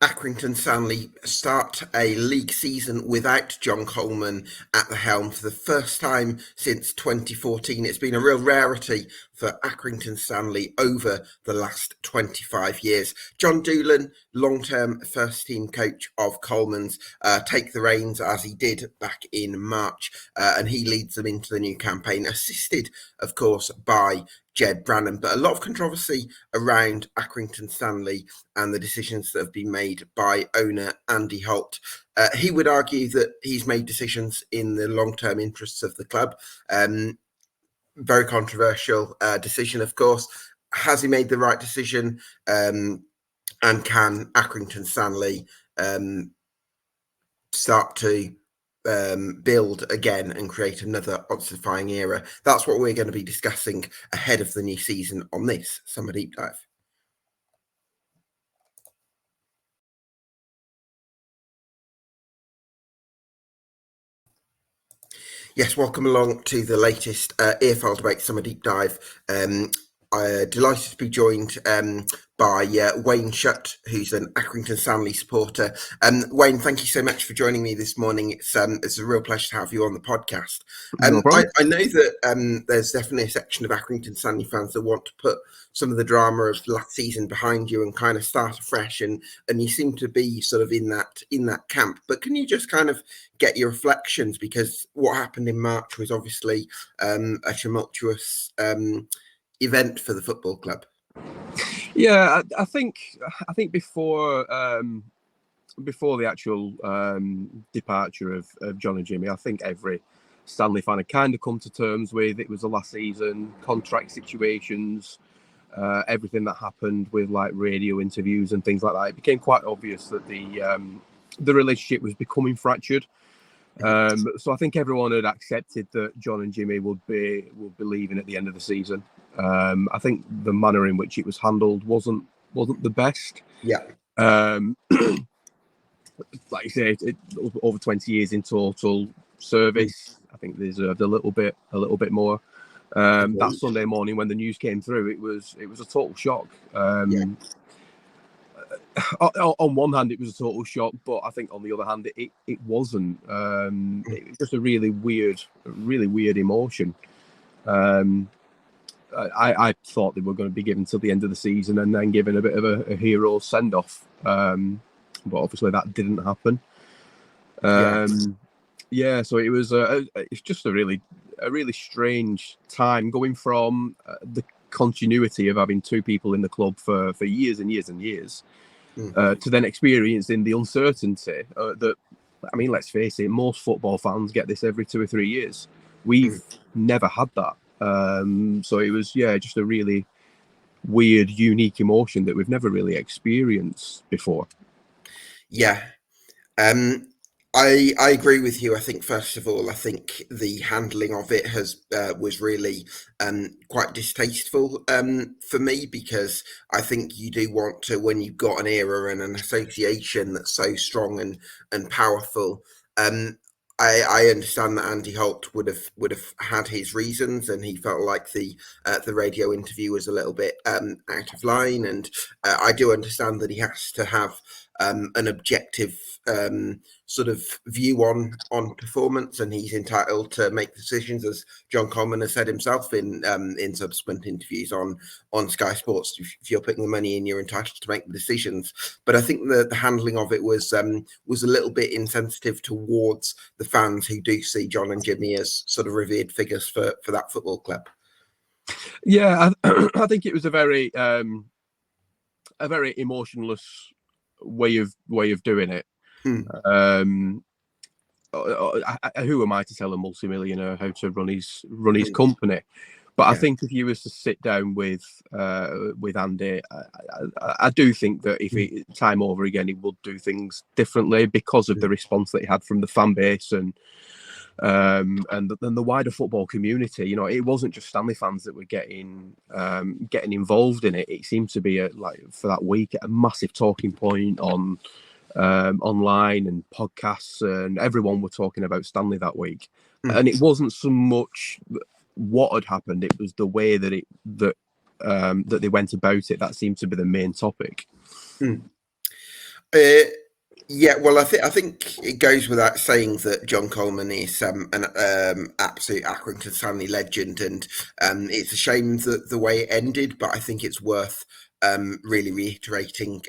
Accrington Stanley start a league season without John Coleman at the helm for the first time since 2014. It's been a real rarity for Accrington Stanley over the last 25 years. John Doolan, long-term first-team coach of Coleman's, take the reins as he did back in March, and he leads them into the new campaign, assisted, of course, by Ged Brannan, but a lot of controversy around Accrington Stanley and the decisions that have been made by owner Andy Holt. He would argue that he's made decisions in the long-term interests of the club. Very controversial decision, of course. Has he made the right decision? And can Accrington Stanley start to build again and create another odds-defying era? That's what we're going to be discussing ahead of the new season on this Summer Deep Dive. Yes, welcome along to the latest EFL Debate Summer Deep Dive. Delighted to be joined by Wayne Shutt, who's an Accrington Stanley supporter. Wayne, thank you so much for joining me this morning. It's a real pleasure to have you on the podcast. No problem. I know that there's definitely a section of Accrington Stanley fans that want to put some of the drama of last season behind you and kind of start afresh, and you seem to be sort of in that camp. But can you just kind of get your reflections, because what happened in March was obviously a tumultuous event for the football club? Yeah, I think before the actual departure of John and Jimmy, I think every Stanley fan had kind of come to terms with it was the last season, contract situations, everything that happened with like radio interviews and things like that. It became quite obvious that the relationship was becoming fractured. So I think everyone had accepted that John and Jimmy would be leaving at the end of the season. I think the manner in which it was handled wasn't the best. Yeah. Like you say, over 20 years in total service. I think they deserved a little bit more. That Sunday morning when the news came through, it was a total shock. On one hand, it was a total shock, but I think on the other hand, it wasn't. It was just a really weird emotion. I thought they were going to be given till the end of the season and then given a bit of a hero send off, but obviously that didn't happen. So it was it's just a really strange time, going from the continuity of having two people in the club for years and years and years. To then experiencing the uncertainty that, I mean, let's face it, most football fans get this every 2 or 3 years. We've never had that. So it was, just a really weird, unique emotion that we've never really experienced before. Yeah. I agree with you. I think, first of all, I think the handling of it was really quite distasteful for me, because I think you do want to, when you've got an era and an association that's so strong and powerful. I understand that Andy Holt would have had his reasons, and he felt like the radio interview was a little bit out of line, and I do understand that he has to have an objective sort of view on performance, and he's entitled to make decisions, as John Coleman has said himself in subsequent interviews on Sky Sports. If you're putting the money in, you're entitled to make the decisions. But I think the handling of it was a little bit insensitive towards the fans who do see John and Jimmy as sort of revered figures for that football club. Yeah, I think it was a very emotionless way of doing it. Who am I to tell a multimillionaire how to run his company? But I think if you was to sit down with Andy, I do think that if he time over again, he would do things differently because of the response that he had from the fan base and the wider football community. You know, it wasn't just Stanley fans that were getting involved in it. It seemed to be for that week a massive talking point on online and podcasts, and everyone were talking about Stanley that week. And it wasn't so much what had happened; it was the way that they went about it that seemed to be the main topic. Uh, yeah, well, I think it goes without saying that John Coleman is an absolute Accrington Stanley legend, and it's a shame that the way it ended, but I think it's worth really reiterating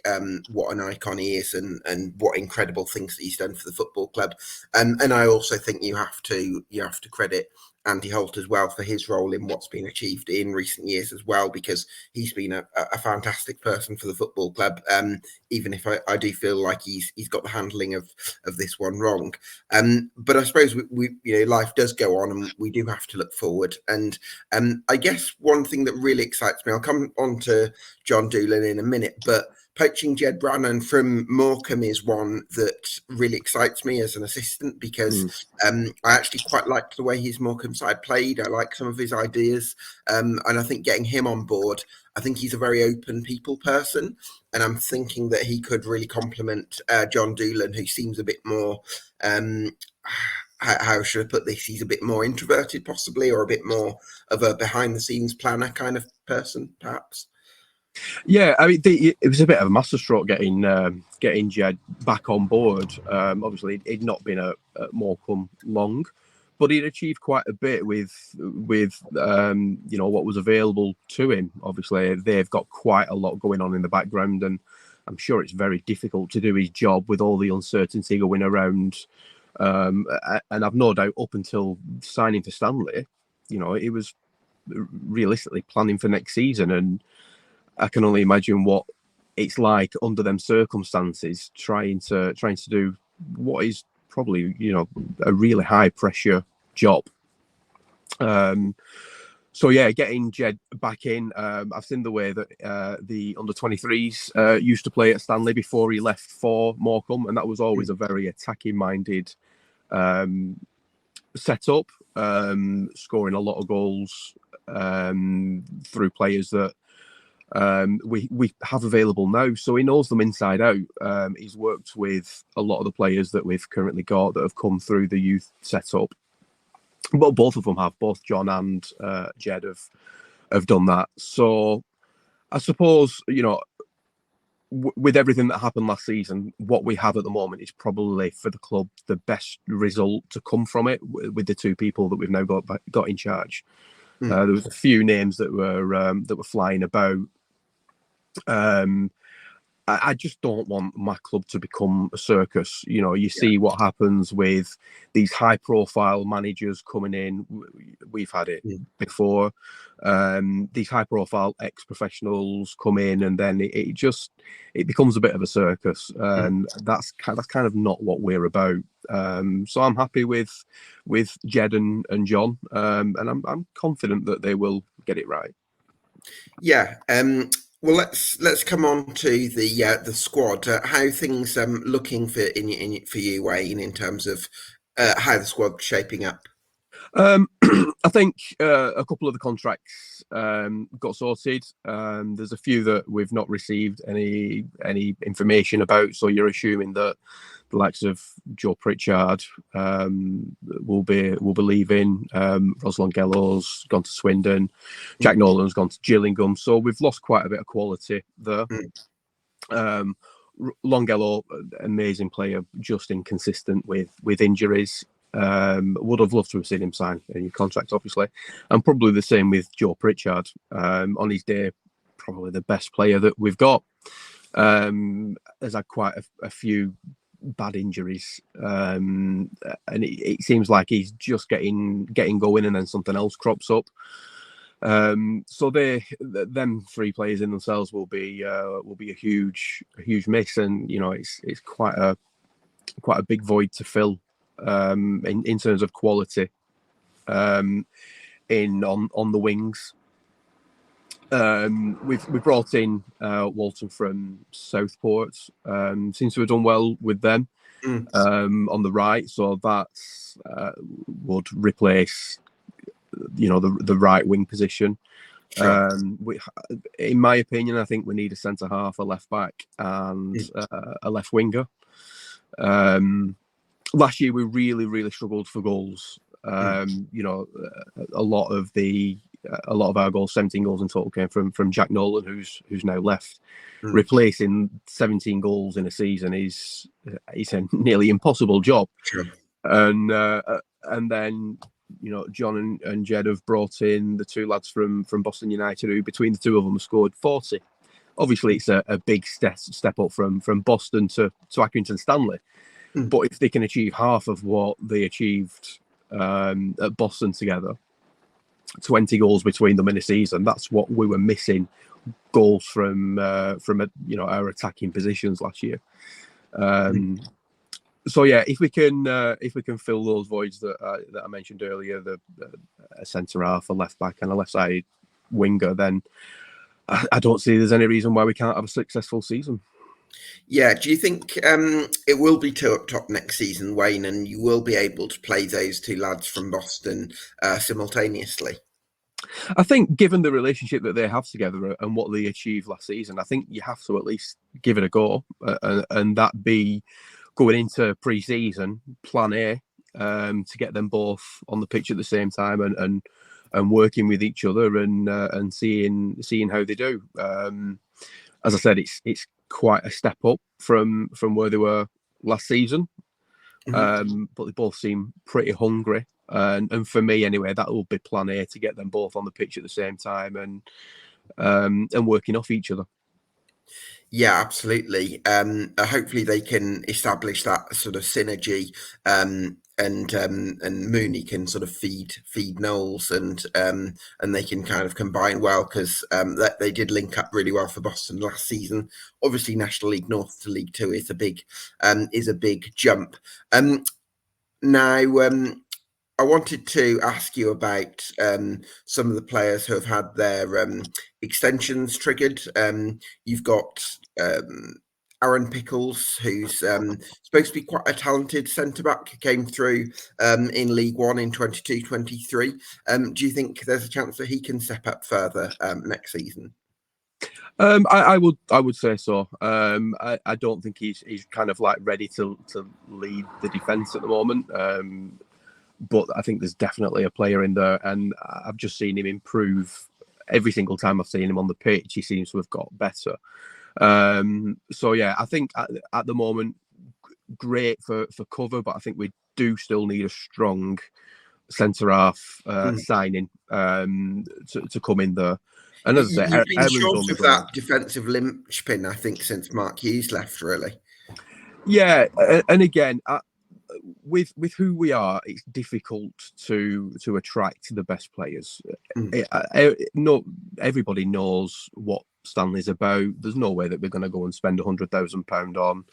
what an icon he is, and what incredible things that he's done for the football club. And I also think you have to credit Andy Holt as well for his role in what's been achieved in recent years as well, because he's been a fantastic person for the football club. Even if I do feel like he's got the handling of this one wrong. But I suppose life does go on, and we do have to look forward. And I guess one thing that really excites me, I'll come on to John Doolan in a minute, but poaching Ged Brannan from Morecambe is one that really excites me as an assistant, because I actually quite liked the way his Morecambe side played. I like some of his ideas, and I think getting him on board, I think he's a very open people person, and I'm thinking that he could really complement John Doolan, who seems a bit more. How should I put this? He's a bit more introverted, possibly, or a bit more of a behind-the-scenes planner kind of person, perhaps. Yeah, I mean, it was a bit of a masterstroke getting Ged back on board. Obviously, he'd not been at Morecambe long, but he'd achieved quite a bit with what was available to him. Obviously, they've got quite a lot going on in the background, and I'm sure it's very difficult to do his job with all the uncertainty going around. And I've no doubt up until signing for Stanley, he was realistically planning for next season, and I can only imagine what it's like under them circumstances, trying to do what is probably a really high pressure job. So yeah, getting Ged back in. I've seen the way that the under-23s used to play at Stanley before he left for Morecambe, and that was always a very attacking-minded setup, scoring a lot of goals through players that we have available now, so he knows them inside out. He's worked with a lot of the players that we've currently got that have come through the youth setup. Well, both of them have. Both John and Ged have done that. So I suppose with everything that happened last season, what we have at the moment is probably for the club the best result to come from it with the two people that we've now got in charge. There was a few names that were flying about. I just don't want my club to become a circus. You see what happens with these high-profile managers coming in. We've had it before. These high-profile ex-professionals come in, and then it becomes a bit of a circus, and that's kind of not what we're about. So I'm happy with Ged and John, and I'm confident that they will get it right. Yeah. Well, let's come on to the squad. How things looking for you, Wayne, in terms of how the squad's shaping up? I think a couple of the contracts got sorted. There's a few that we've not received any information about, so you're assuming that the likes of Joe Pritchard will be leaving. Ros Longello's gone to Swindon. Jack Nolan's gone to Gillingham. So we've lost quite a bit of quality there. Longello, amazing player, just inconsistent with injuries. Would have loved to have seen him sign a new contract, obviously, and probably the same with Joe Pritchard. On his day, probably the best player that we've got. Has had quite a few bad injuries, and it seems like he's just getting going, and then something else crops up. So them three players in themselves will be a huge miss, and it's quite a big void to fill in terms of quality on the wings. We've brought in Walton from Southport. Seems to have done well with them on the right, so that would replace the right wing position. Sure. In my opinion, I think we need a centre half, a left back, and a left winger. Last year we really struggled for goals. A lot of the a lot of our goals, 17 goals in total, came from Jack Nolan, who's now left. Mm. Replacing 17 goals in a season is a nearly impossible job. Sure. And then, you know, John and Ged have brought in the two lads from Boston United, who between the two of them have scored 40. Obviously, it's a big step up from Boston to Accrington Stanley. Mm. But if they can achieve half of what they achieved at Boston together, 20 goals between them in a season, that's what we were missing, goals from our attacking positions last year. So yeah, if we can fill those voids that I mentioned earlier, a centre half, a left back, and a left side winger, then I don't see there's any reason why we can't have a successful season. Yeah, do you think it will be two up top next season, Wayne, and you will be able to play those two lads from Boston simultaneously? I think, given the relationship that they have together and what they achieved last season, I think you have to at least give it a go, and that be going into pre-season plan A, to get them both on the pitch at the same time and working with each other and seeing how they do. As I said, it's quite a step up from where they were last season, but they both seem pretty hungry. And for me, anyway, that will be plan A, to get them both on the pitch at the same time and working off each other. Yeah, absolutely. Hopefully they can establish that sort of synergy, and Mooney can sort of feed Knowles, and they can kind of combine well, because they did link up really well for Boston last season. Obviously, National League North to League Two is a big jump. Now, I wanted to ask you about some of the players who have had their extensions triggered. You've got Aaron Pickles, who's supposed to be quite a talented centre-back, came through in League One in 22-23. Do you think there's a chance that he can step up further next season? I would say so. I don't think he's kind of like ready to lead the defence at the moment. But I think there's definitely a player in there, and I've just seen him improve every single time I've seen him on the pitch. He seems to have got better. So yeah, I think at the moment, great for cover, but I think we do still need a strong centre half signing to come in there. And as I say, you've been short of that defensive linchpin, I think, since Mark Hughes left, really. Yeah, and again, with who we are, it's difficult to attract the best players. No, everybody knows what Stanley's about. There's no way that we're going to go and spend £100,000 on,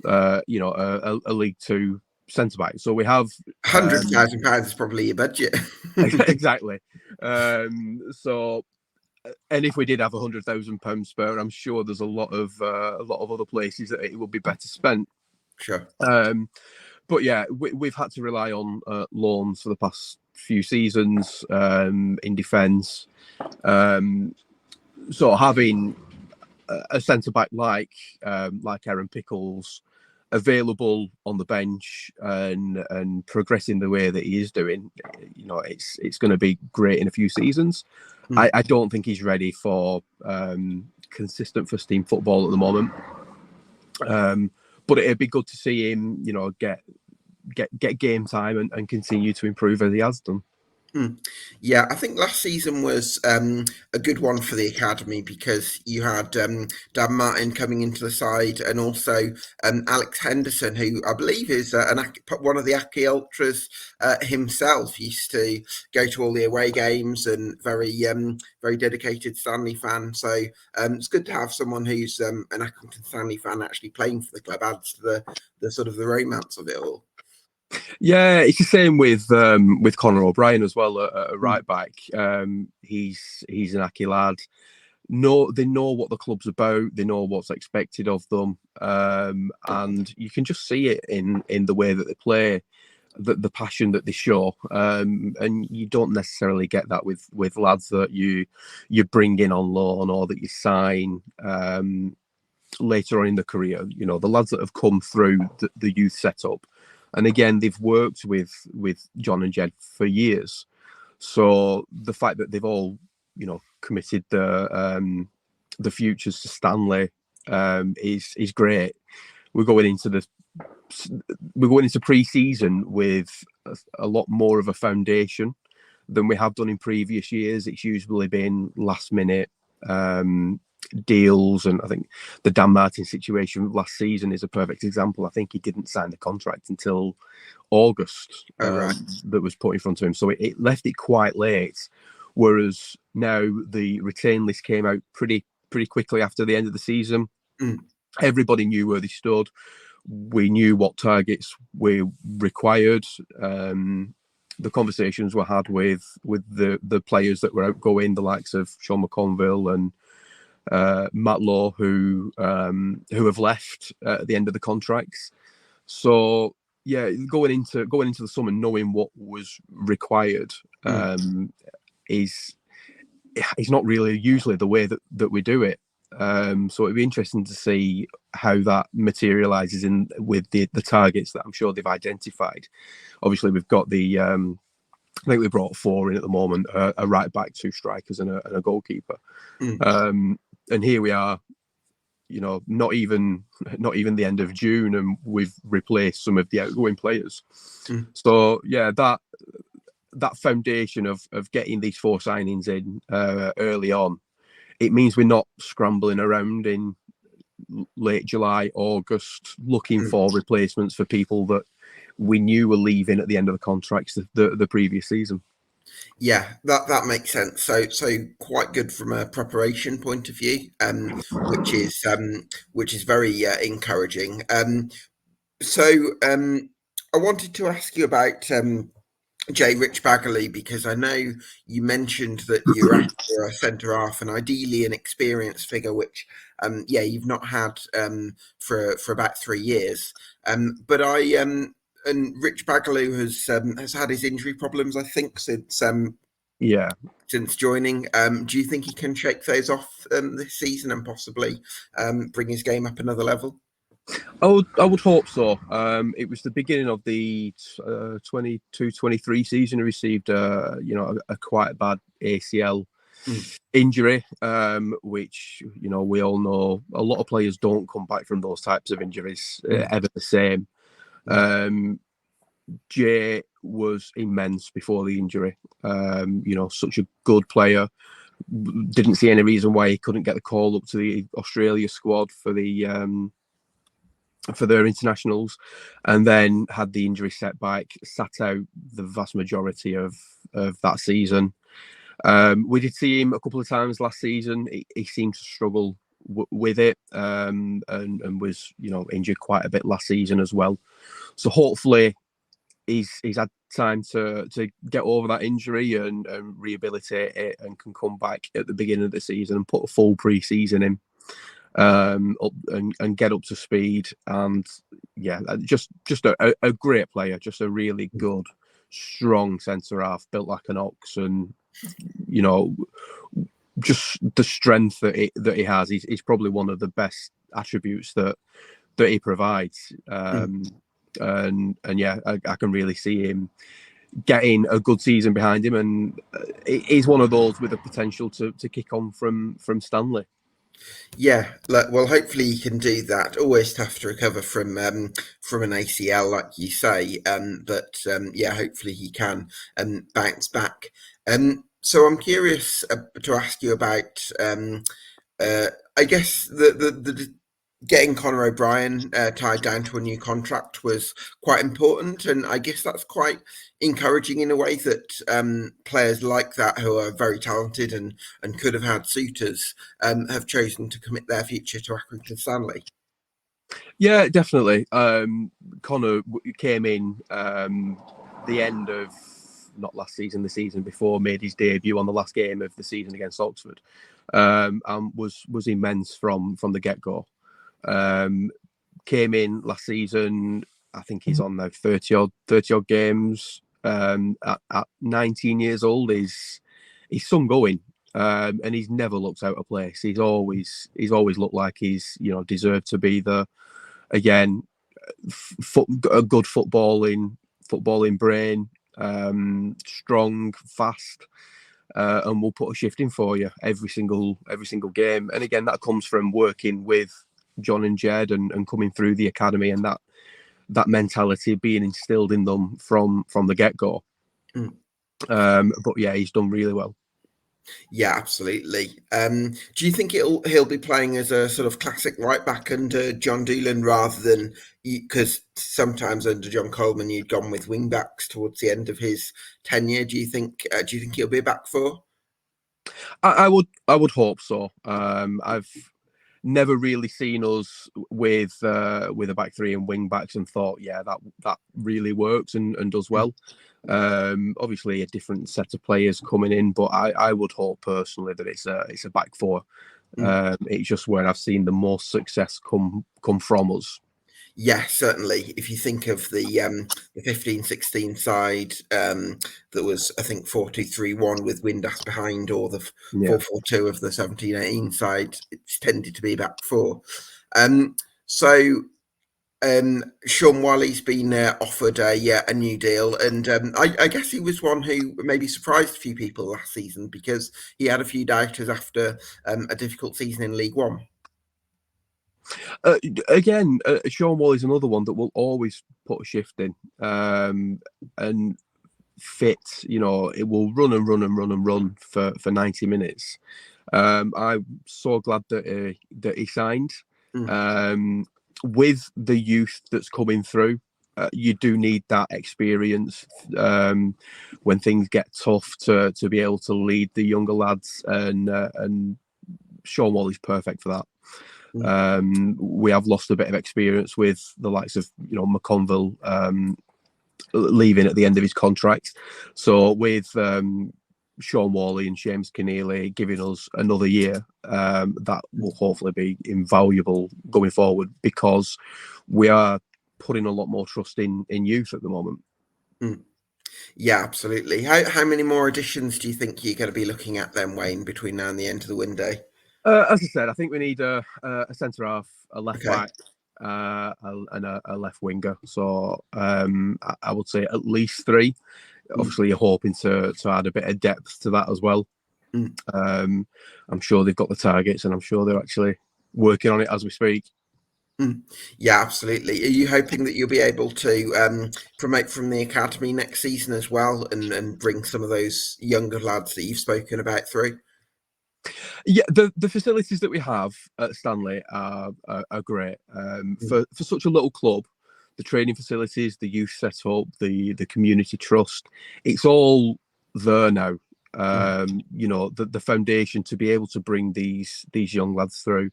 a League Two centre back. So we have £100,000 is probably your budget. Exactly. So, and if we did have £100,000 spare, I'm sure there's a lot of other places that it would be better spent. Sure. But yeah, we've had to rely on loans for the past few seasons in defence. So having a centre back like Aaron Pickles available on the bench and progressing the way that he is doing, it's going to be great in a few seasons. I don't think he's ready for consistent first team football at the moment. But it'd be good to see him, get game time and continue to improve as he has done. Yeah, I think last season was a good one for the academy, because you had Dan Martin coming into the side, and also Alex Henderson, who I believe is one of the Aki Ultras himself. Used to go to all the away games, and very dedicated Stanley fan. So it's good to have someone who's an Accrington Stanley fan actually playing for the club. Adds to the sort of the romance of it all. Yeah, it's the same with Conor O'Brien as well, a right back. He's an Aki lad. They know what the club's about. They know what's expected of them, and you can just see it in the way that they play, the passion that they show. And you don't necessarily get that with lads that you bring in on loan or that you sign later on in the career. The lads that have come through the youth setup. And again, they've worked with John and Ged for years. So the fact that they've all, committed the futures to Stanley is great. We're going into pre-season with a lot more of a foundation than we have done in previous years. It's usually been last minute deals, and I think the Dan Martin situation last season is a perfect example. I think he didn't sign the contract until August that was put in front of him, so it left it quite late. Whereas now the retain list came out pretty quickly after the end of the season. Everybody knew where they stood. We knew what targets were required. The conversations were had with the players that were outgoing, the likes of Sean McConville and Matt Law, who have left at the end of the contracts. So yeah, going into the summer knowing what was required is not really usually the way that we do it. So it'd be interesting to see how that materialises with the targets that I'm sure they've identified. Obviously, we've got I think we brought 4 in at the moment: a right back, 2 strikers, and a goalkeeper. And here we are, not even the end of June, and we've replaced some of the outgoing players. So yeah, that foundation of getting these 4 signings in early on, it means we're not scrambling around in late July, August, looking for replacements for people that we knew were leaving at the end of the contracts the previous season. Yeah, that makes sense. So quite good from a preparation point of view, which is very encouraging. I wanted to ask you about Rich Bagley, because I know you mentioned that you're after a centre half, and ideally an experienced figure, which you've not had for about 3 years. But and Rich Bagley has had his injury problems, I think, since joining. Do you think he can shake those off this season and possibly bring his game up another level? I would hope so. It was the beginning of the 22-23 season. He received a quite bad ACL injury, which we all know a lot of players don't come back from those types of injuries ever the same. Jay was immense before the injury. Such a good player. Didn't see any reason why he couldn't get the call up to the Australia squad for their internationals, and then had the injury setback, sat out the vast majority of that season. We did see him a couple of times last season. He seemed to struggle with it, and was injured quite a bit last season as well. So hopefully he's had time to get over that injury and rehabilitate it, and can come back at the beginning of the season and put a full pre-season in. Up and get up to speed, and just a great player, just a really good, strong centre half, built like an ox, and just the strength that he has. He's probably one of the best attributes that he provides, and I can really see him getting a good season behind him, and he's one of those with the potential to kick on from Stanley. Yeah, well, hopefully he can do that. Always tough to recover from an ACL, like you say, but hopefully he can bounce back. So I'm curious to ask you about, I guess the getting Conor O'Brien tied down to a new contract was quite important, and I guess that's quite encouraging in a way that players like that, who are very talented and could have had suitors, have chosen to commit their future to Accrington Stanley. Yeah, definitely. Conor came in the end of not last season, the season before, made his debut on the last game of the season against Oxford, and was immense from the get-go. Came in last season, I think he's on now 30 odd games. At 19 years old, he's some going, and he's never looked out of place. He's always looked like he's deserved to be a good footballing brain. strong, fast, and will put a shift in for you every single game. And again, that comes from working with John and Ged and coming through the academy, and that mentality being instilled in them from the get-go. But yeah, he's done really well. Yeah, absolutely. Do you think he'll be playing as a sort of classic right back under John Doolan rather than, because sometimes under John Coleman you'd gone with wing backs towards the end of his tenure? Do you think he'll be a back four? I would hope so. I've never really seen us with a back three and wing backs and thought, yeah, that really works and does well. Obviously a different set of players coming in, but I would hope personally that it's a back four. It's just where I've seen the most success come from us. Yeah, certainly. If you think of the 15-16 side, that was, I think, 4-2-3-1 with Windass behind, or the 4-4-2 of the 17-18 side, it's tended to be back four. Sean Wally's been offered a new deal, and I guess he was one who maybe surprised a few people last season because he had a few doubters after a difficult season in League One. Again, Sean Wally's another one that will always put a shift in and fit. You know, it will run and run and run and run for 90 minutes. I'm so glad that he signed. With the youth that's coming through, you do need that experience when things get tough to be able to lead the younger lads, and Sean Wally's perfect for that. We have lost a bit of experience with the likes of McConville leaving at the end of his contract. So with Sean Wally and James Keneally giving us another year, that will hopefully be invaluable going forward, because we are putting a lot more trust in youth at the moment. Yeah, absolutely. How many more additions do you think you're going to be looking at then, Wayne, between now and the end of the window? As I said, I think we need a centre half, a left back, and a left winger. So I would say at least 3. Obviously, you're hoping to add a bit of depth to that as well. I'm sure they've got the targets, and I'm sure they're actually working on it as we speak. Yeah, absolutely. Are you hoping that you'll be able to promote from the academy next season as well, and bring some of those younger lads that you've spoken about through? Yeah, the facilities that we have at Stanley are great. For such a little club, the training facilities, the youth setup, the community trust, it's all there now. The foundation to be able to bring these young lads through.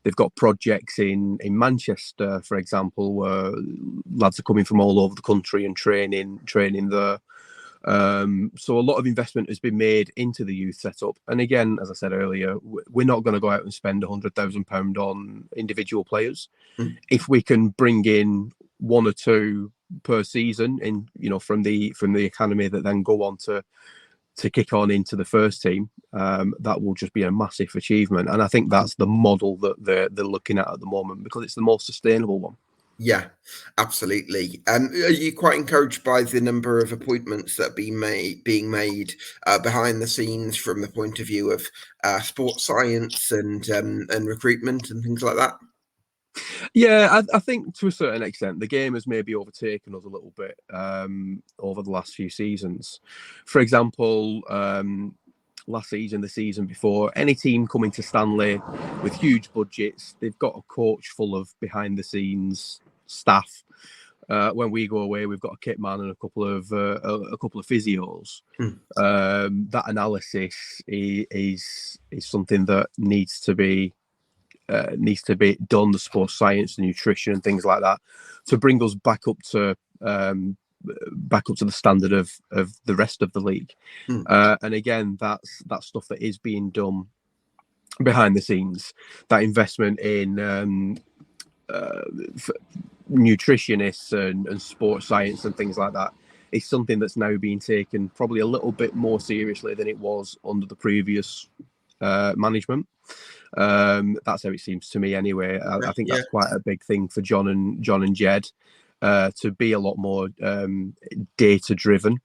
They've got projects in Manchester, for example, where lads are coming from all over the country and training there. So a lot of investment has been made into the youth setup. And again, as I said earlier, we're not going to go out and spend £100,000 on individual players. If we can bring in 1 or 2 per season from the academy that then go on to kick on into the first team, that will just be a massive achievement. And I think that's the model that they're looking at the moment, because it's the most sustainable one. Yeah, absolutely. Are you quite encouraged by the number of appointments that are being made behind the scenes from the point of view of sports science and recruitment and things like that? Yeah, I think to a certain extent the game has maybe overtaken us a little bit over the last few seasons. For example, last season, the season before, any team coming to Stanley with huge budgets, they've got a coach full of behind the scenes staff. When we go away, we've got a kit man and a couple of physios. That analysis is something that needs to be done. The sports science, the nutrition, and things like that, to bring us back up to the standard of the rest of the league. And again, that's stuff that is being done behind the scenes. That investment in nutritionists and sports science and things like that is something that's now being taken probably a little bit more seriously than it was under the previous management. That's how it seems to me anyway. I think that's quite a big thing for John and Ged, to be a lot more data driven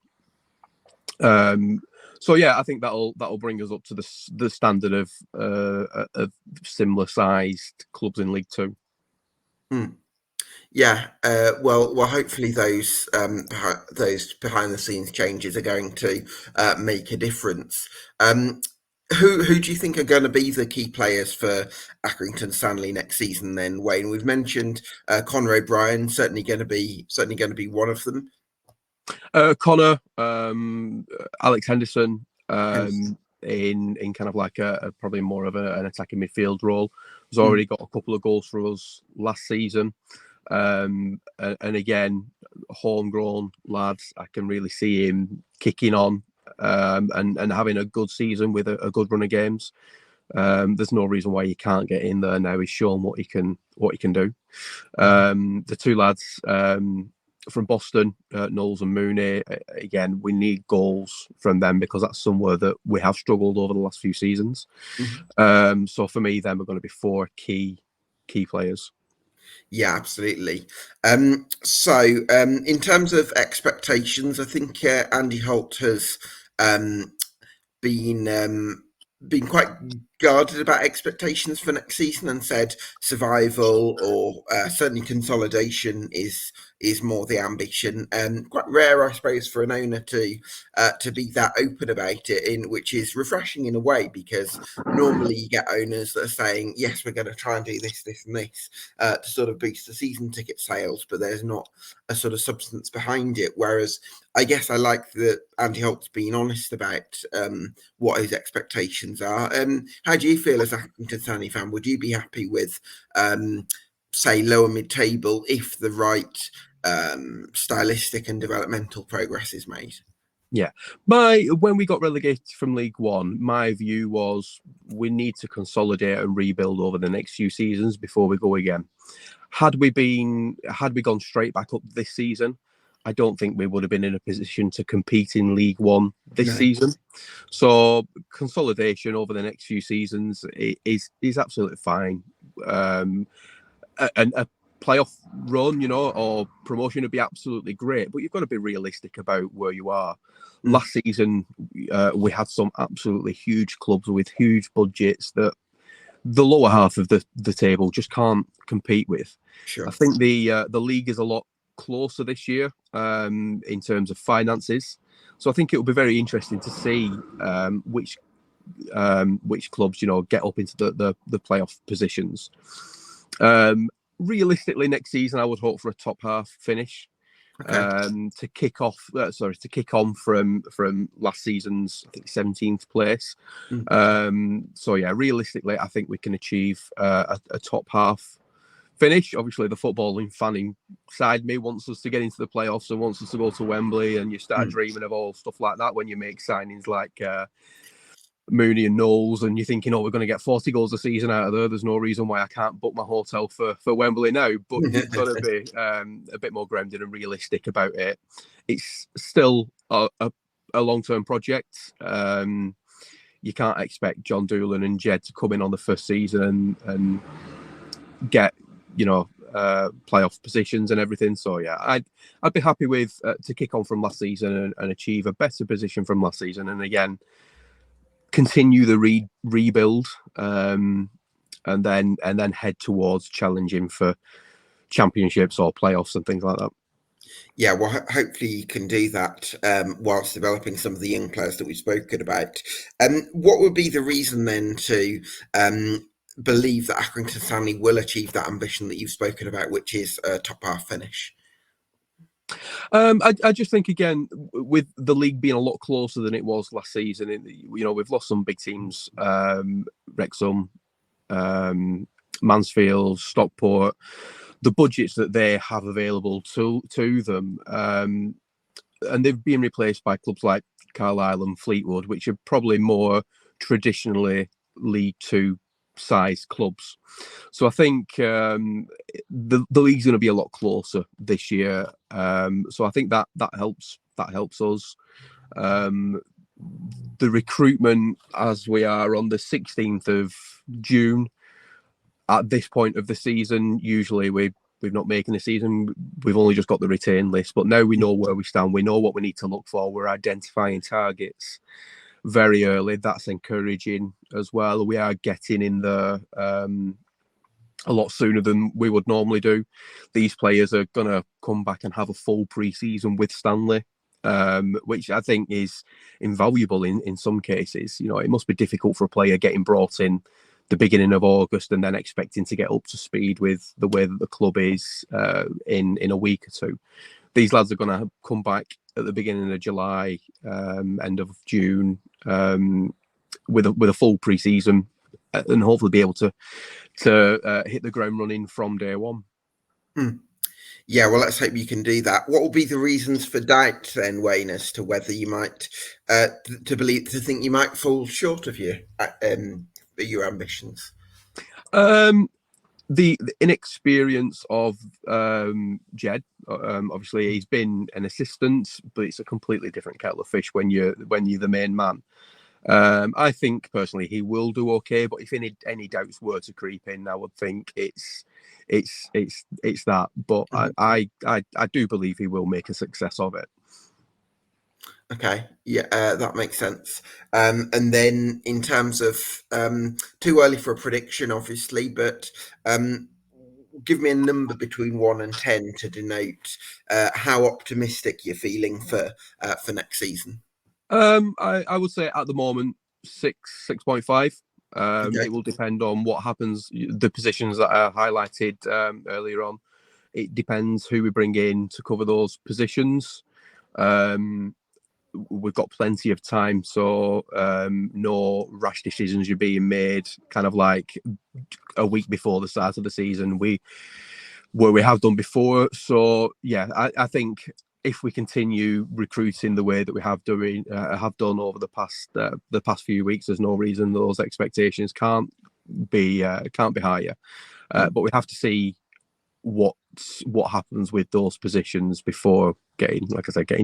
So yeah, I think that'll bring us up to the standard of similar sized clubs in League Two. Yeah, well, hopefully those behind the scenes changes are going to make a difference. Who do you think are going to be the key players for Accrington Stanley next season? Then, Wayne, we've mentioned Conor O'Brien, certainly going to be one of them. Connor, Alex Henderson, Hence, in kind of like a probably more of an attacking midfield role. Has already got a couple of goals for us last season. And again, homegrown lads, I can really see him kicking on and having a good season with a good run of games. There's no reason why he can't get in there now. He's shown what he can do. The two lads from Boston, Knowles and Mooney, again, we need goals from them because that's somewhere that we have struggled over the last few seasons. So for me, them are going to be four key players. Yeah, absolutely. So in terms of expectations, I think Andy Holt has been quite guarded about expectations for next season and said survival or certainly consolidation is more the ambition. Quite rare, I suppose, for an owner to be that open about it, which is refreshing in a way, because normally you get owners that are saying, yes, we're going to try and do this, this, and this to sort of boost the season ticket sales, but there's not a sort of substance behind it. Whereas I guess I like that Andy Holt's been honest about what his expectations are. How do you feel as a Accrington Stanley fan? Would you be happy with, say, lower mid-table if the right stylistic and developmental progress is made? Yeah. When we got relegated from League One, my view was we need to consolidate and rebuild over the next few seasons before we go again. Had we gone straight back up this season, I don't think we would have been in a position to compete in League One this season. So consolidation over the next few seasons is absolutely fine. And a playoff run, or promotion would be absolutely great, but you've got to be realistic about where you are. Last season, we had some absolutely huge clubs with huge budgets that the lower half of the table just can't compete with. Sure. I think the league is a lot closer this year in terms of finances, so I think it will be very interesting to see which clubs get up into the playoff positions. Realistically, next season I would hope for a top half finish. To kick on from last season's, I think, 17th place. So yeah, realistically, I think we can achieve a top half finish. Obviously, the footballing fan inside me wants us to get into the playoffs and wants us to go to Wembley, and you start dreaming of all stuff like that when you make signings like Mooney and Knowles, and you're thinking, we're going to get 40 goals a season out of there. There's no reason why I can't book my hotel for Wembley now. But you've got to be a bit more grounded and realistic about it. It's still a long-term project. You can't expect John Doolan and Ged to come in on the first season and get playoff positions and everything. So yeah, I'd be happy with to kick on from last season and achieve a better position from last season, and again continue the rebuild, and then head towards challenging for championships or playoffs and things like that. Yeah, well, hopefully you can do that whilst developing some of the young players that we've spoken about. What would be the reason then to believe that Accrington Stanley will achieve that ambition that you've spoken about, which is a top half finish? I just think, again, with the league being a lot closer than it was last season, we've lost some big teams, Wrexham, Mansfield, Stockport, the budgets that they have available to them, and they've been replaced by clubs like Carlisle and Fleetwood, which are probably more traditionally League Two size clubs. So I think the league's going to be a lot closer this year. So I think that helps us. The recruitment, as we are on the 16th of June, at this point of the season, usually we not making the season. We've only just got the retain list, but now we know where we stand. We know what we need to look for. We're identifying targets very early. That's encouraging as well. We are getting in the a lot sooner than we would normally do. These players are going to come back and have a full pre-season with Stanley, which I think is invaluable in some cases. You know, it must be difficult for a player getting brought in the beginning of August and then expecting to get up to speed with the way that the club is in a week or two. These lads are going to come back at the beginning of July, end of June, with a full pre-season, and hopefully be able to hit the ground running from day one. Yeah, well, let's hope you can do that. What will be the reasons for doubt then, Wayne, as to whether you might to think you might fall short of your ambitions? The inexperience of Ged. Obviously, he's been an assistant, but it's a completely different kettle of fish when you're the main man. I think personally he will do okay, but if any doubts were to creep in, I would think it's that. But I do believe he will make a success of it. Okay, yeah, that makes sense. And then in terms of too early for a prediction, obviously, but give me a number between 1 and 10 to denote how optimistic you're feeling for next season. I would say at the moment 6.5. Okay. It will depend on what happens. The positions that I highlighted earlier on, it depends who we bring in to cover those positions. We've got plenty of time, so no rash decisions are being made kind of like a week before the start of the season, where we have done before. So yeah, I think if we continue recruiting the way that we have done over the past few weeks, there's no reason those expectations can't be higher. But we have to see what happens with those positions before getting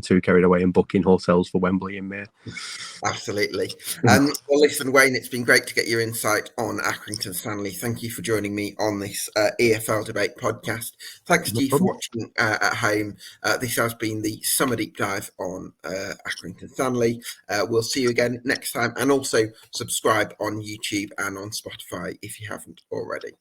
too carried away and booking hotels for Wembley in May. Absolutely. Well, listen, Wayne, it's been great to get your insight on Accrington Stanley. Thank you for joining me on this EFL Debate podcast. Thanks to you for watching at home. This has been the Summer Deep Dive on Accrington Stanley. We'll see you again next time, and also subscribe on YouTube and on Spotify if you haven't already.